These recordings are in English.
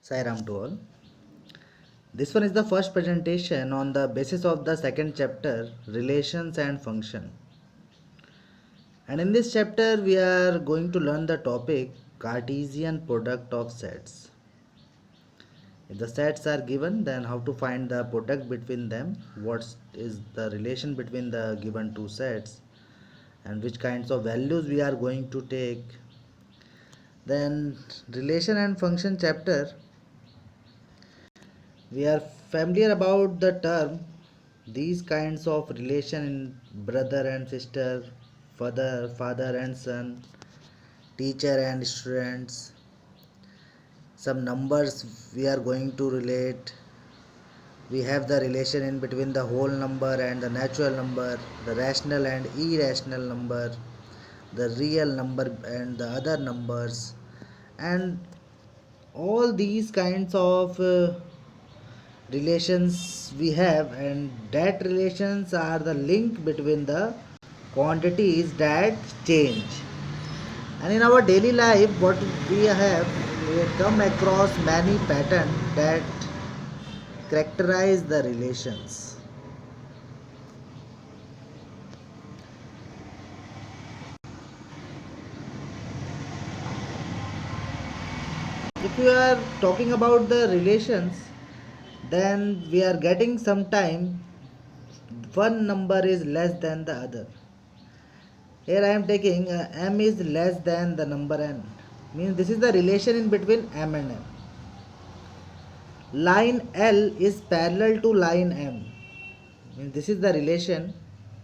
Sairam to all. This one is the first presentation on the basis of the second chapter, Relations and Function. And in this chapter, we are going to learn the topic Cartesian product of sets. If the sets are given, then how to find the product between them, what is the relation between the given two sets, and which kinds of values we are going to take. Then, relation and function chapter, we are familiar about the term these kinds of relation in brother and sister, father and son, teacher and students. Some numbers we are going to relate. We have the relation in between the whole number and the natural number, the rational and irrational number, the real number and the other numbers, and all these kinds of relations we have, and that relations are the link between the quantities that change. And in our daily life what we come across many patterns that characterize the relations. If we are talking about the relations, then we are getting sometime one number is less than the other. Here I am taking m is less than the number n. Means this is the relation in between m and n. Line L is parallel to line M. Means this is the relation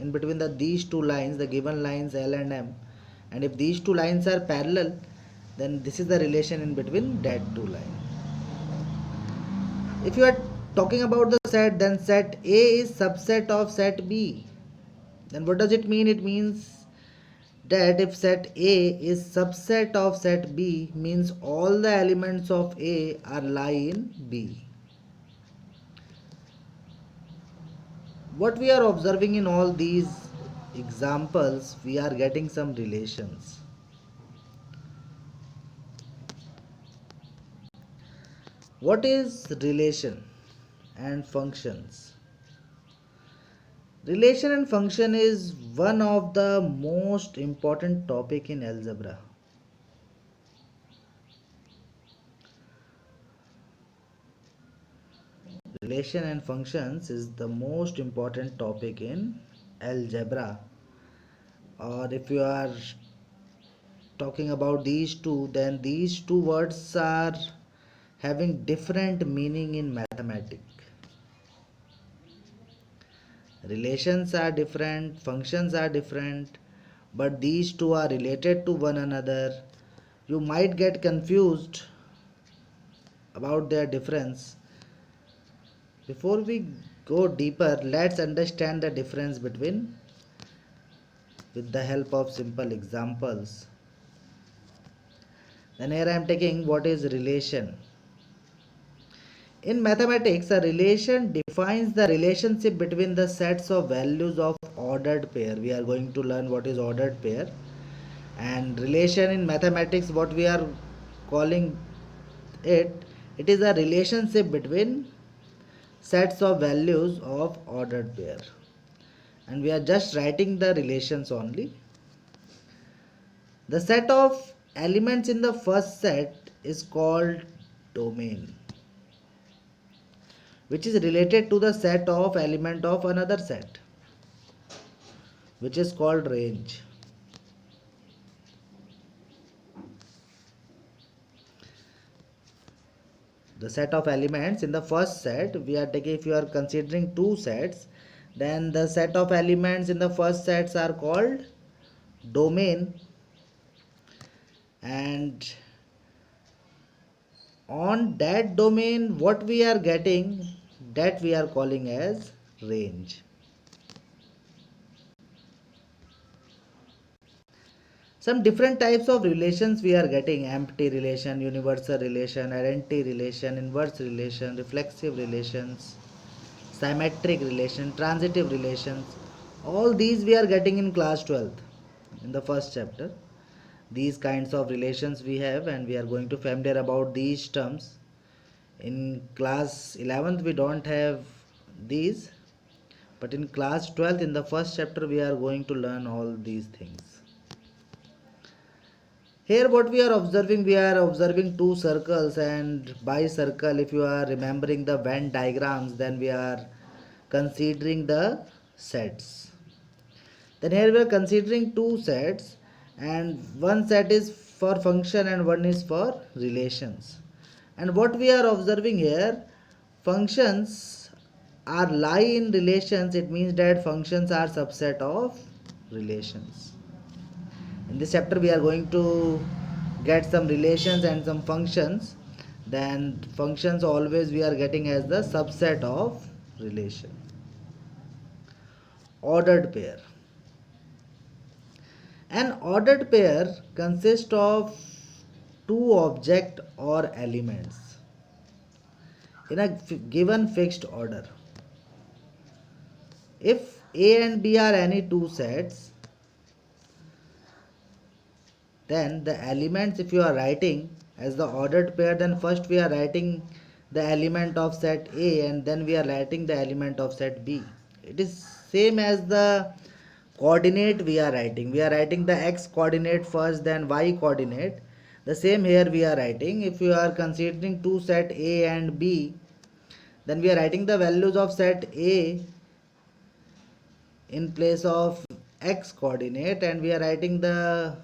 in between these two lines, the given lines L and M. And if these two lines are parallel, then this is the relation in between that two lines. If you are talking about the set, then set A is subset of set B. Then what does it mean? It means that if set A is subset of set B, means all the elements of A are lie in B. What we are observing in all these examples, we are getting some relations. What is relation and functions? Relation and function is one of the most important topic in algebra. Relation and functions is the most important topic in algebra. Or if you are talking about these two, then these two words are having different meaning in mathematics. Relations are different, functions are different, but these two are related to one another. You might get confused about their difference. Before we go deeper, let's understand the difference between with the help of simple examples. Then here I am taking what is relation. In mathematics, a relation defines the relationship between the sets of values of ordered pair. We are going to learn what is ordered pair. And relation in mathematics, what we are calling it is a relationship between sets of values of ordered pair. And we are just writing the relations only. The set of elements in the first set is called domain, which is related to the set of element of another set, which is called range. The set of elements in the first set, we are taking, if you are considering two sets, then the set of elements in the first sets are called domain, and on that domain what we are getting, that we are calling as range. Some different types of relations we are getting: empty relation, universal relation, identity relation, inverse relation, reflexive relations, symmetric relation, transitive relations. All these we are getting in class 12th in the first chapter. These kinds of relations we have, and we are going to familiar about these terms. In class 11th we don't have these, but in class 12th in the first chapter we are going to learn all these things. Here what we are observing two circles, and by circle, if you are remembering the Venn diagrams, then we are considering the sets. Then here we are considering two sets, and one set is for function and one is for relations. And what we are observing here, functions are lie in relations. It means that functions are subset of relations. In this chapter we are going to get some relations and some functions. Then functions always we are getting as the subset of relation. Ordered pair. An ordered pair consists of two object or elements in a given fixed order. If A and B are any two sets, then the elements, if you are writing as the ordered pair, then first we are writing the element of set A and then we are writing the element of set B. It is same as the coordinate we are writing. We are writing the x coordinate first, then y coordinate. The same here we are writing. If you are considering two set A and B, then we are writing the values of set A in place of x coordinate, and we are writing the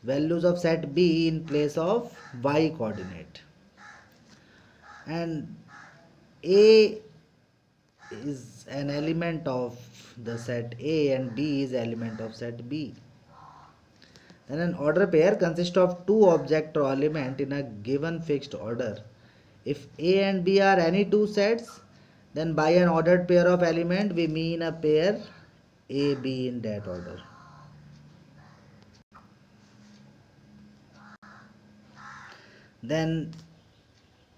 values of set B in place of y coordinate. And A is an element of the set A and B is element of set B. Then an order pair consists of two object or element in a given fixed order. If A and B are any two sets, then by an ordered pair of element we mean a pair A, B in that order. Then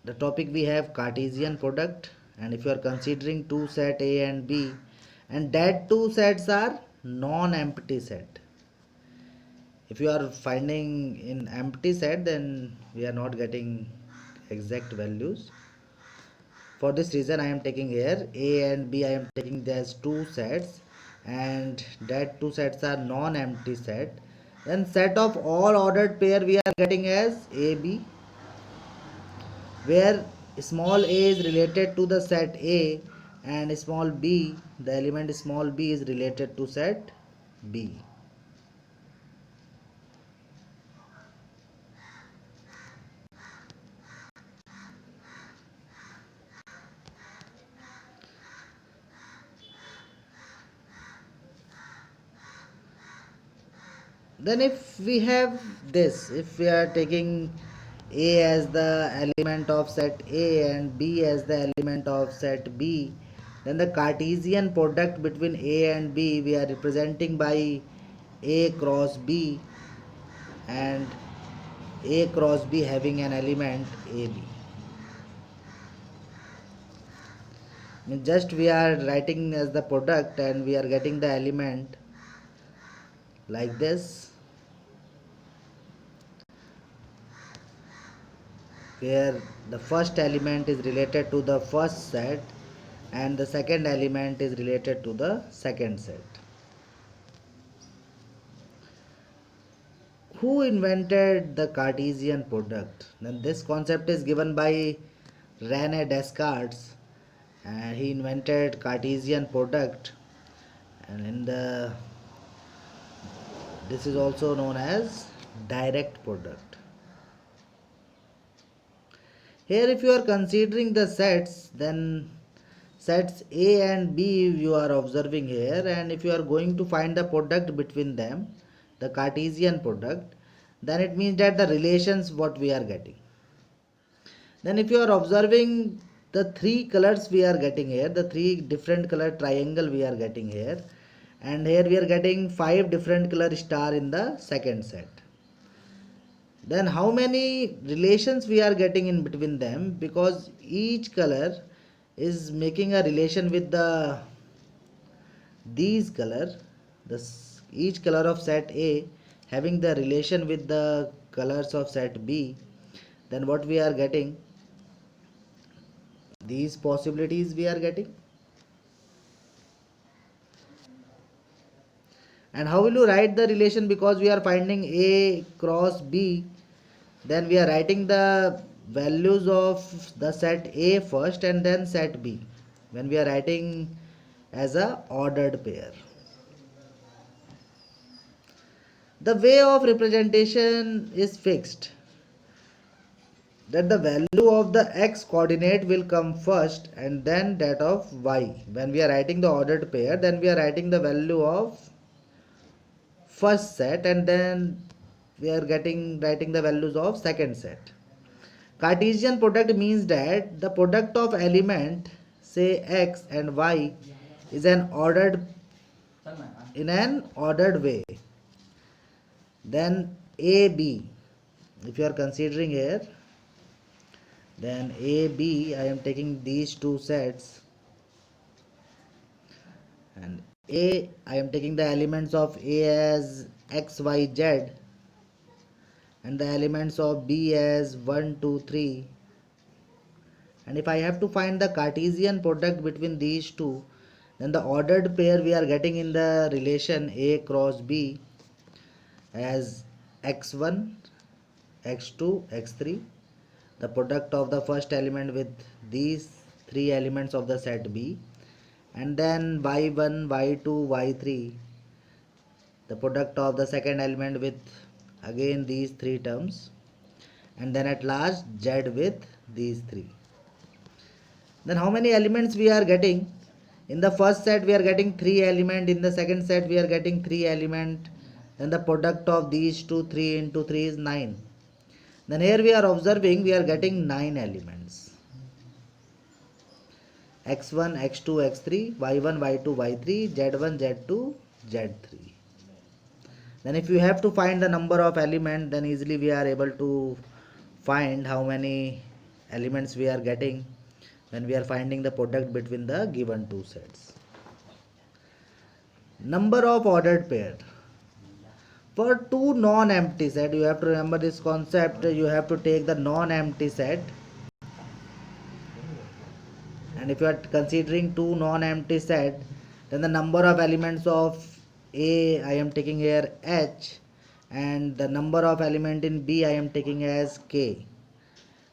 the topic we have Cartesian product, and if you are considering two set A and B, and that two sets are non-empty set. If you are finding in empty set, then we are not getting exact values. For this reason I am taking here A and B, I am taking as two sets, and that two sets are non-empty set. Then set of all ordered pair we are getting as AB, where small a is related to the set A and small b, the element small b is related to set B. Then if we have this, if we are taking A as the element of set A and B as the element of set B, then the Cartesian product between A and B we are representing by A cross B, and A cross B having an element AB. Just we are writing as the product and we are getting the element like this, where the first element is related to the first set and the second element is related to the second set. Who invented the Cartesian product? Then this concept is given by Rene Descartes, and he invented Cartesian product, and in the this is also known as direct product. Here if you are considering the sets, then sets A and B you are observing here, and if you are going to find the product between them, the Cartesian product, then it means that the relations what we are getting. Then if you are observing the three colors we are getting here, the three different color triangle we are getting here, and here we are getting five different color star in the second set. Then how many relations we are getting in between them, because each color is making a relation with the these color, this each color of set A having the relation with the colors of set B. Then what we are getting, these possibilities we are getting. And how will you write the relation? Because we are finding A cross B, then we are writing the values of the set A first and then set B when we are writing as a ordered pair. The way of representation is fixed, that the value of the x coordinate will come first and then that of y. When we are writing the ordered pair, then we are writing the value of first set and then we are writing the values of second set. Cartesian product means that the product of element say x and y is an ordered in an ordered way. Then AB, if you are considering here, then AB, I am taking these two sets, and A, I am taking the elements of A as x, y, z, and the elements of B as 1, 2, 3. And if I have to find the Cartesian product between these two, then the ordered pair we are getting in the relation A cross B as x1, x2, x3, the product of the first element with these three elements of the set B, and then y1, y2, y3, the product of the second element with again these three terms, and then at last z with these three. Then how many elements we are getting? In the first set we are getting 3 element, in the second set we are getting 3 element, then the product of these two, 3 into 3 is 9. Then here we are observing we are getting 9 elements, x1, x2, x3, y1, y2, y3, z1, z2, z3. Then if you have to find the number of element, then easily we are able to find how many elements we are getting when we are finding the product between the given two sets. Number of ordered pair. For two non-empty set, you have to remember this concept, you have to take the non-empty set, and if you are considering two non-empty set, then the number of elements of A I am taking here h, and the number of element in B I am taking as k.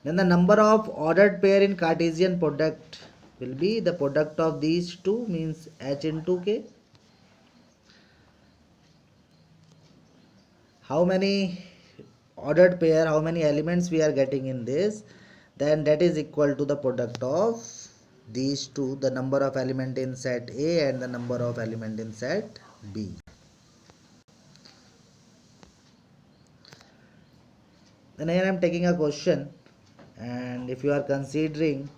Then the number of ordered pair in Cartesian product will be the product of these two, means h into k. How many ordered pair, how many elements we are getting in this, then that is equal to the product of these two, the number of element in set A and the number of element in set B. Then here I am taking a question, and if you are considering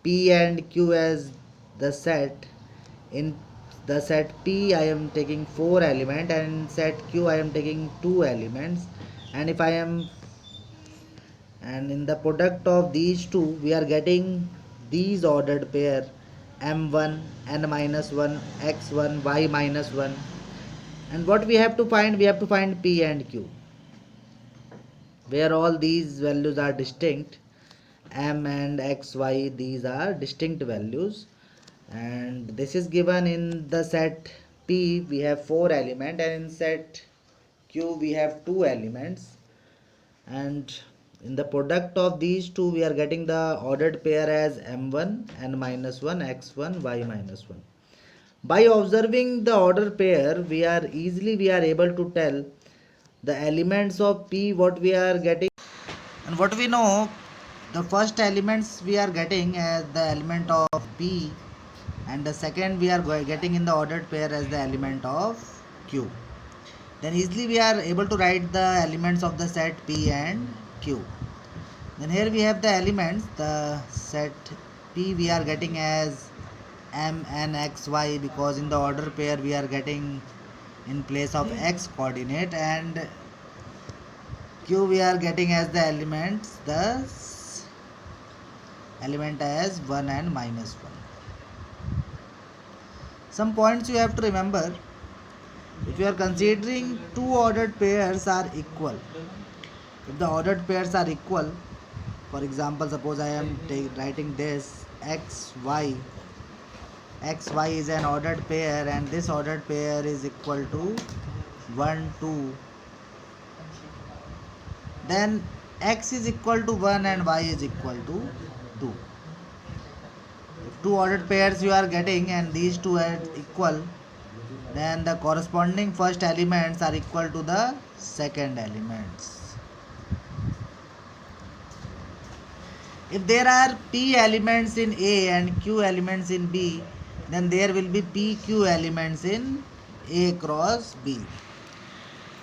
P and Q as the set, in the set P I am taking 4 element and in set Q I am taking 2 elements, and if I am, and in the product of these two we are getting these ordered pair m1, n minus 1, x1, y minus 1, and what we have to find, we have to find P and Q, where all these values are distinct, m and x, y, these are distinct values, and this is given in the set P we have 4 element and in set Q we have 2 elements, and in the product of these two we are getting the ordered pair as m1, n minus 1, x1, y minus 1. By observing the order pair we are able to tell the elements of P what we are getting, and what we know, the first elements we are getting as the element of P, and the second we are getting in the ordered pair as the element of Q. Then easily we are able to write the elements of the set P and Q. Then here we have the elements, the set P we are getting as m, n, x, y, because in the order pair we are getting in place of x coordinate, and Q we are getting as the elements, the element as 1 and minus 1. Some points you have to remember, if you are considering two ordered pairs are equal, if the ordered pairs are equal, For example, suppose I am writing this xy. Xy is an ordered pair, and this ordered pair is equal to 1, 2. Then x is equal to 1 and y is equal to 2. If two ordered pairs you are getting and these two are equal, then the corresponding first elements are equal to the second elements. If there are p elements in A and q elements in B, then there will be pq elements in A cross B.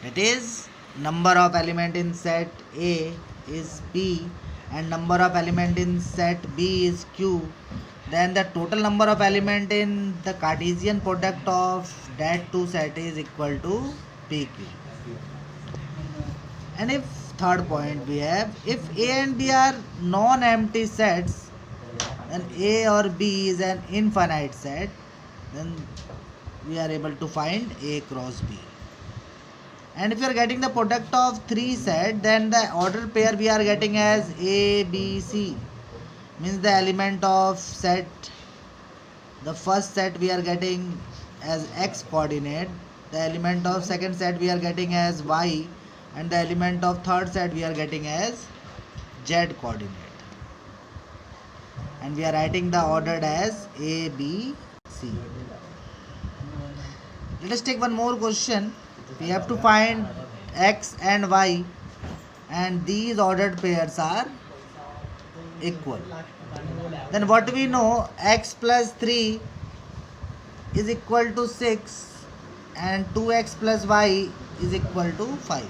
That is, number of element in set A is P and number of element in set B is Q. Then the total number of element in the Cartesian product of that two set is equal to PQ. And if third point we have, if A and B are non-empty sets, then A or B is an infinite set, then we are able to find A cross B. And if you are getting the product of three set, then the order pair we are getting as A, B, C. Means the element of set, the first set we are getting as x coordinate, the element of second set we are getting as y, and the element of third set we are getting as z coordinate. And we are writing the ordered as A, B, C. Let us take one more question. We have to find x and y, and these ordered pairs are equal. Then what do we know? X plus 3 is equal to 6 and 2x plus y is equal to 5.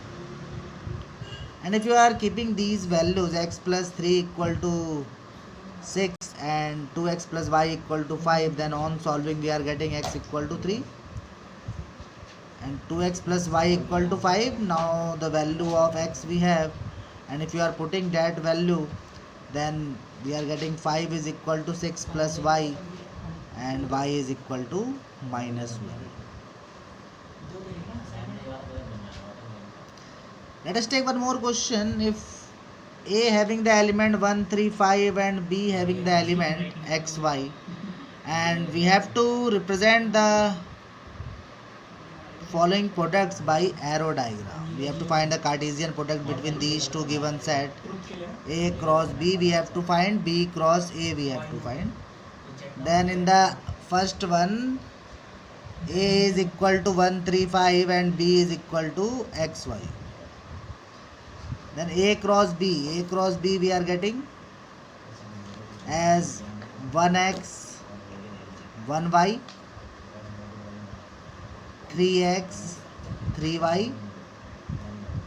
And if you are keeping these values, x plus 3 equal to 6 and 2x plus y equal to 5, then on solving we are getting x equal to 3 and 2x plus y equal to 5. Now the value of x we have, and if you are putting that value, then we are getting 5 is equal to 6 plus y and y is equal to minus 1. Let us take one more question. If A having the element 1, 3, 5 and B having the element x, y, and we have to represent the following products by arrow diagram. We have to find the Cartesian product between these two given set. A cross B we have to find, B cross A we have to find. Then in the first one, A is equal to 1, 3, 5 and B is equal to x, y. Then A cross B we are getting as 1x, 1y, 3x, 3y,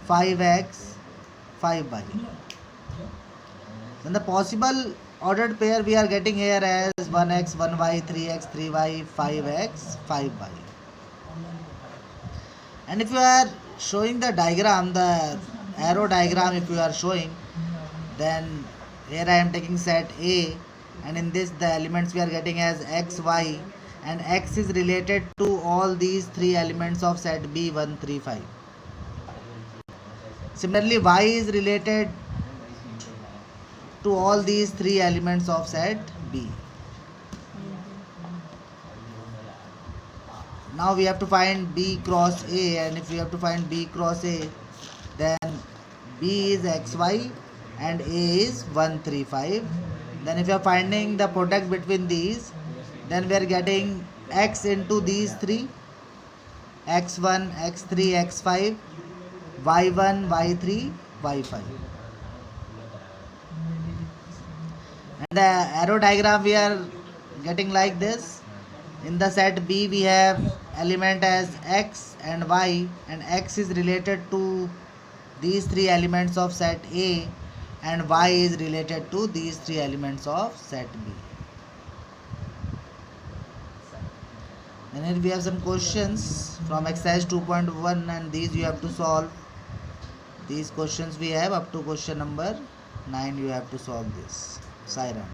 5x, 5y. Then the possible ordered pair we are getting here as 1x, 1y, 3x, 3y, 5x, 5y. And if you are showing the diagram, the arrow diagram if you are showing, then here I am taking set A, and in this the elements we are getting as x, y, and x is related to all these three elements of set B, 1, 3, 5. Similarly, y is related to all these three elements of set B. Now we have to find B cross A, and if we have to find B cross A, then B is xy and A is 1, 3, 5. Then if you are finding the product between these, then we are getting x into these three, x1, x3, x5, y1, y3, y5. And the arrow diagram we are getting like this. In the set B we have element as x and y, and x is related to these three elements of set A and y is related to these three elements of set B. And here we have some questions from exercise 2.1, and these you have to solve. These questions we have up to question number 9 you have to solve this. Sairam.